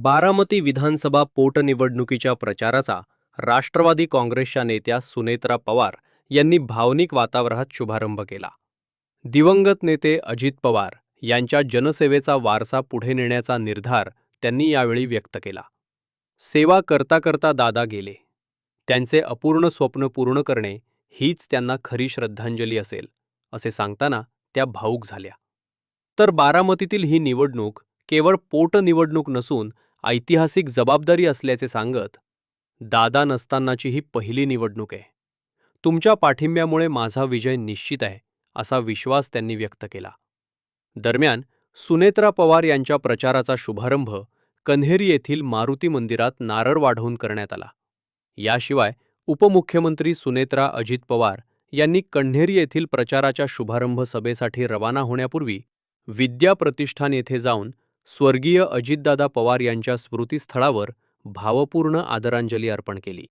बारामती विधानसभा पोटनिवडणुकीच्या प्रचाराचा राष्ट्रवादी काँग्रेसच्या नेत्या सुनेत्रा पवार यांनी भावनिक वातावरणात शुभारंभ केला. दिवंगत नेते अजित पवार यांच्या जनसेवेचा वारसा पुढे नेण्याचा निर्धार त्यांनी यावेळी व्यक्त केला. सेवा करता करता दादा गेले. त्यांचे अपूर्ण स्वप्न पूर्ण करणे हीच त्यांना खरी श्रद्धांजली असेल, असे सांगताना त्या भावूक झाल्या. तर बारामतीतील ही निवडणूक केवळ पोटनिवडणूक नसून ऐतिहासिक जबाबदारी असल्याचे सांगत, दादा नसतानाची ही पहिली निवडणूक आहे. तुमच्या पाठिंब्यामुळे माझा विजय निश्चित आहे, असा विश्वास त्यांनी व्यक्त केला. दरम्यान सुनेत्रा पवार यांच्या प्रचाराचा शुभारंभ कन्हेरी येथील मारुती मंदिरात नारळ वाढवून करण्यात आला. याशिवाय उपमुख्यमंत्री सुनेत्रा अजित पवार यांनी कन्हेरी येथील प्रचाराच्या शुभारंभ सभेसाठी रवाना होण्यापूर्वी विद्या प्रतिष्ठान येथे जाऊन स्वर्गीय अजितदादा पवार यांच्या स्मृतीस्थळावर भावपूर्ण आदरांजली अर्पण केली.